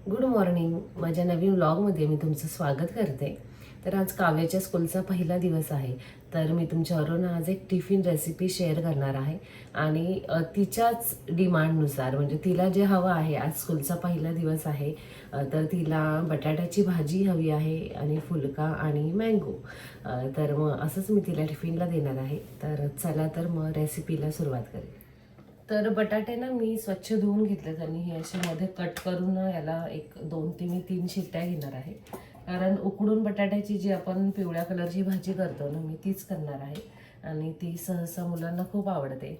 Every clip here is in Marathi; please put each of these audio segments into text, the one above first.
Good morning. माझ्या नवीन व्लॉगमध्ये मी तुमचं स्वागत करते. तर आज काव्याच्या स्कूलचा पहिला दिवस आहे. तर मी तुमच्यावरून आज एक टिफिन रेसिपी शेअर करणार आहे आणि तिच्याच डिमांडनुसार, म्हणजे तिला जे हवं आहे, आज स्कूलचा पहिला दिवस आहे, तर तिला बटाट्याची भाजी हवी आहे आणि फुलका आणि मँगो. तर मग असंच मी तिला टिफिनला देणार आहे. तर चला तर मग रेसिपीला सुरुवात करेल. तर बटाटे ना मी स्वच्छ धुवून घेतलेत आणि हे असे मध्ये कट करून ना याला एक 2 ते 3 शिट्ट्या घेणार आहे. कारण उकडून बटाट्याची जी आपण पिवळ्या कलरची भाजी करतो ना, मी तीच करणार आहे आणि ती सहसा मुलांना खूप आवडते.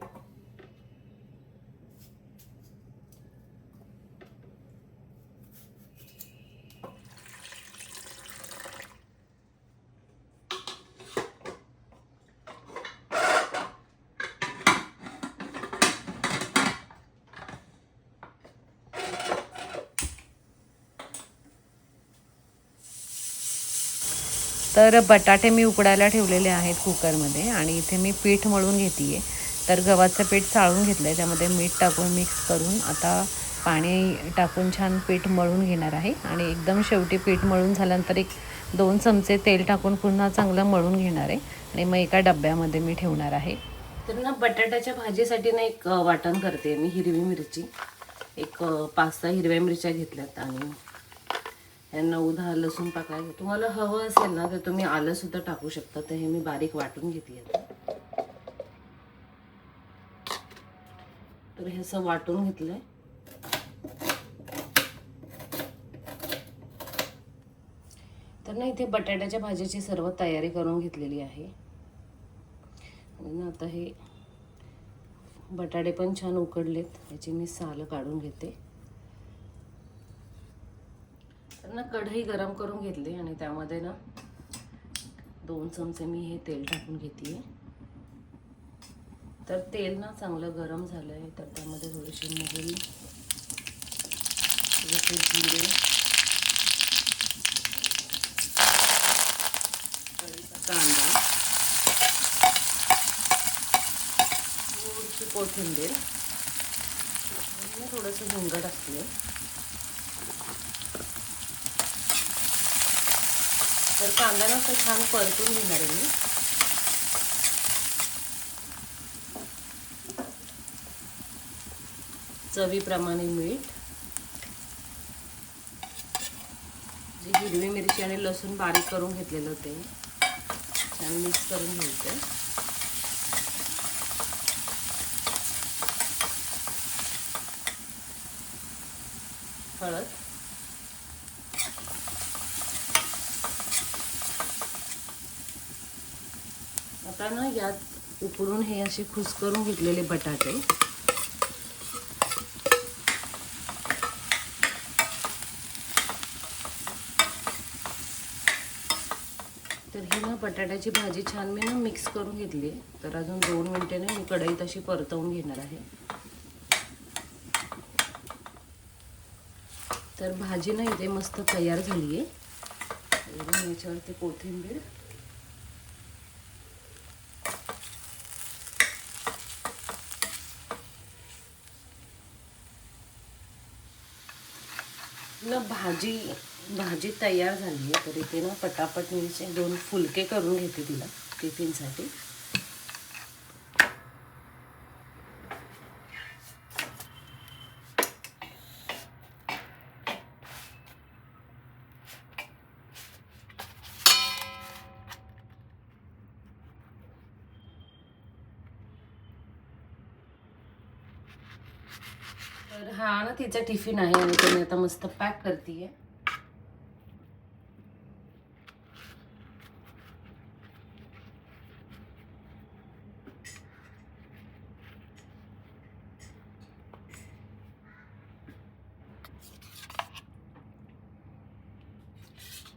तर बटाटे मी उकडायला ठेवलेले आहेत कुकरमध्ये आणि इथे मी पीठ मळून घेते आहे. तर गव्हाचं पीठ चाळून घेतलं आहे, त्यामध्ये मीठ टाकून मिक्स करून आता पाणी टाकून छान पीठ मळून घेणार आहे. आणि एकदम शेवटी पीठ मळून झाल्यानंतर 1-2 चमचे तेल टाकून पुन्हा चांगलं मळून घेणार आहे आणि मग एका डब्यामध्ये मी ठेवणार आहे. तर ना बटाट्याच्या भाजीसाठी ना एक वाटण करते मी. हिरवी मिरची एक 5-6 हिरव्या मिरच्या घेतल्यात आणि 9-10 लसूण टाकायचं. तुम्हाला हवं असेल ना तर तुम्ही आलं सुद्धा टाकू शकता. तर हे मी बारीक वाटून घेतली आता. तर हे असं वाटून घेतलंय. तर ना इथे बटाट्याच्या भाजीची सर्व तयारी करून घेतलेली आहे आणि ना आता हे बटाटे पण छान उकडलेत, याची मी सालं काढून घेते. तर ना कढई गरम करून घेतली आणि त्यामध्ये ना 2 चमचे मी हे तेल टाकून घेते. तर तेल ना चांगलं गरम झालं आहे, तर त्यामध्ये थोडीशी मोहरी, थोडेसे जिरे, कांदा, थोडीशी कोथिंबीर आणि थोडंसं हिंग टाकते. तर कांदा ना छान परतून घेणार आहे मी. चवीप्रमाणे मीठ, जी हिरवी मिरची आणि लसूण बारीक करून घेतलेलं ते छान मिक्स करून घ्यायचं. हळद, आता ना यात उकडून हे असे खुसकरून घेतलेले बटाटे तर ही ना बटाट्याची भाजी छान मी ना मिक्स करून घेतली. तर अजून 2 मिनिटे ना मी कढईत अशी परतवून घेणार आहे. तर भाजी ना इथे मस्त तयार झाली आहे. याच्यावरती कोथिंबीर, ना भाजी तयार झाली आहे. तर इथे ना पटापट मी 2 फुलके करून घेते तिला टिफिनसाठी. तर हा ना तिचा टिफिन आहे आणि तो मी आता मस्त पॅक करते.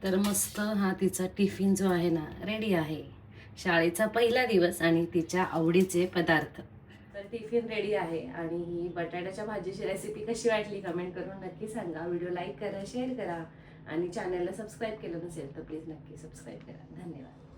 तर मस्त हा तिचा टिफिन जो आहे ना रेडी आहे. शाळेचा पहिला दिवस आणि तिच्या आवडीचे पदार्थ. तर टिफिन रेडी आहे आणि ही बटाट्याच्या भाजीची रेसिपी कशी वाटली कमेंट करून नक्की सांगा. व्हिडिओ लाईक करा, शेअर करा आणि चॅनलला सबस्क्राईब केलं नसेल तर प्लीज नक्की सबस्क्राईब करा. धन्यवाद.